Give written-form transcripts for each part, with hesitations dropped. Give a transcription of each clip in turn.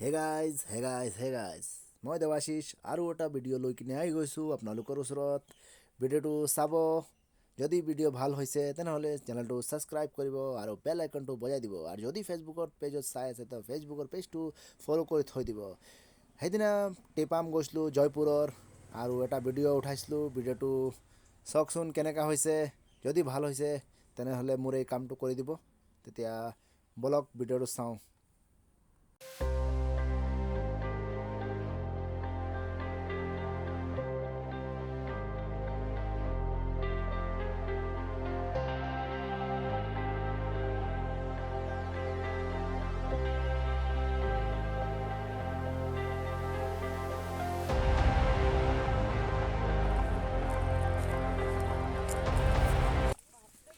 Hey guys মই দেৱাশিষ আৰু এটা ভিডিঅ' লৈ কিনে আহি গৈছোঁ আপোনালোকৰ ওচৰত। ভিডিঅ'টো চাব, যদি ভিডিঅ' ভাল হৈছে তেনেহ'লে চেনেলটো ছাবস্ক্ৰাইব কৰিব আৰু বেল আইকনটো বজাই দিব। আৰু যদি ফেচবুকত পেজত চাই আছে তো ফেচবুকৰ পেজটো ফ'ল' কৰি থৈ দিব। সেইদিনা টিপাম গৈছিলোঁ জয়পুৰৰ আৰু এটা ভিডিঅ' উঠাইছিলোঁ। ভিডিঅ'টো চাওকচোন কেনেকুৱা হৈছে। যদি ভাল হৈছে তেনেহ'লে মোৰ এই কামটো কৰি দিব। তেতিয়া বলক ভিডিঅ'টো চাওঁ।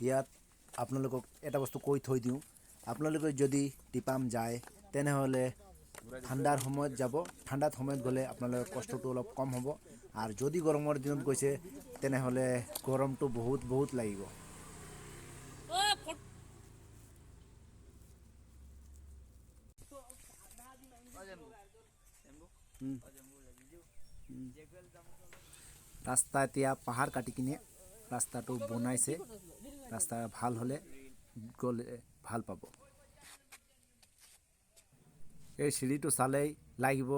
ইয়াত আপোনালোকক এটা বস্তু কৈ থৈ দিওঁ, আপোনালোকে যদি টিপাম যায় তেনেহ'লে ঠাণ্ডাৰ সময়ত যাব। ঠাণ্ডাৰ সময়ত গ'লে আপোনালোকৰ কষ্টটো অলপ কম হ'ব। আৰু যদি গৰমৰ দিনত গৈছে তেনেহ'লে গৰমটো বহুত লাগিব। ৰাস্তা এতিয়া পাহাৰ কাটি কিনে ৰাস্তাটো বনাইছে। ৰাস্তা ভাল হ'লে গ'লে ভাল পাব। এই চিৰিটো চালেই লাগিব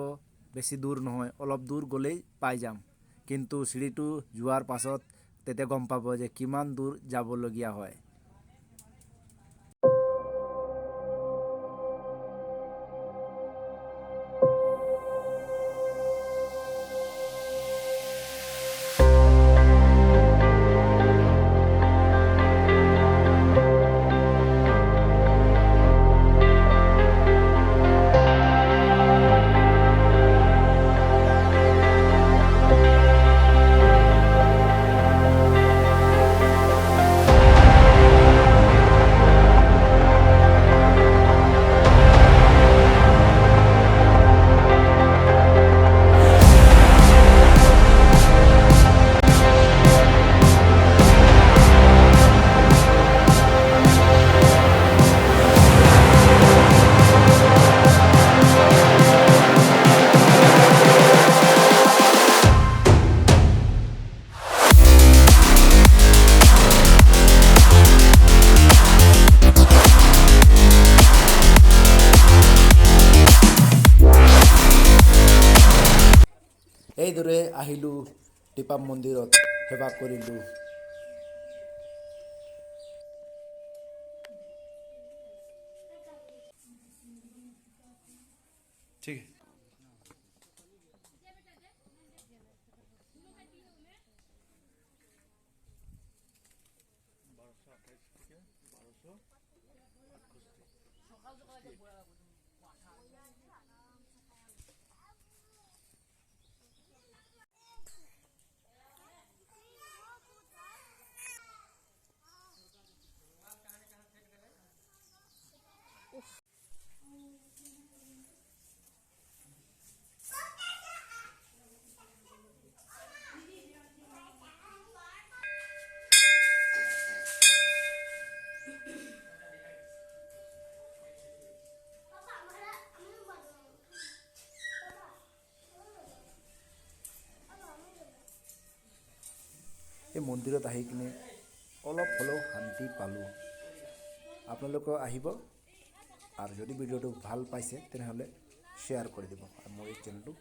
বেছি দূৰ নহয়, অলপ দূৰ গ'লেই পাই যাম। কিন্তু চিৰিটো যোৱাৰ পাছত তেতিয়া গম পাব যে কিমান দূৰ যাবলগীয়া হয়। এইদৰে আহিলোঁ টিপাম মন্দিৰত, সেৱা কৰিলোঁ। ঠিক এই মন্দিৰত আহি কিনে অলপ হ'লেও শান্তি পালোঁ। আপোনালোকেও আহিব আৰু যদি ভিডিঅ'টো ভাল পাইছে তেনেহ'লে শ্বেয়াৰ কৰি দিব আৰু মোৰ এই চেনেলটো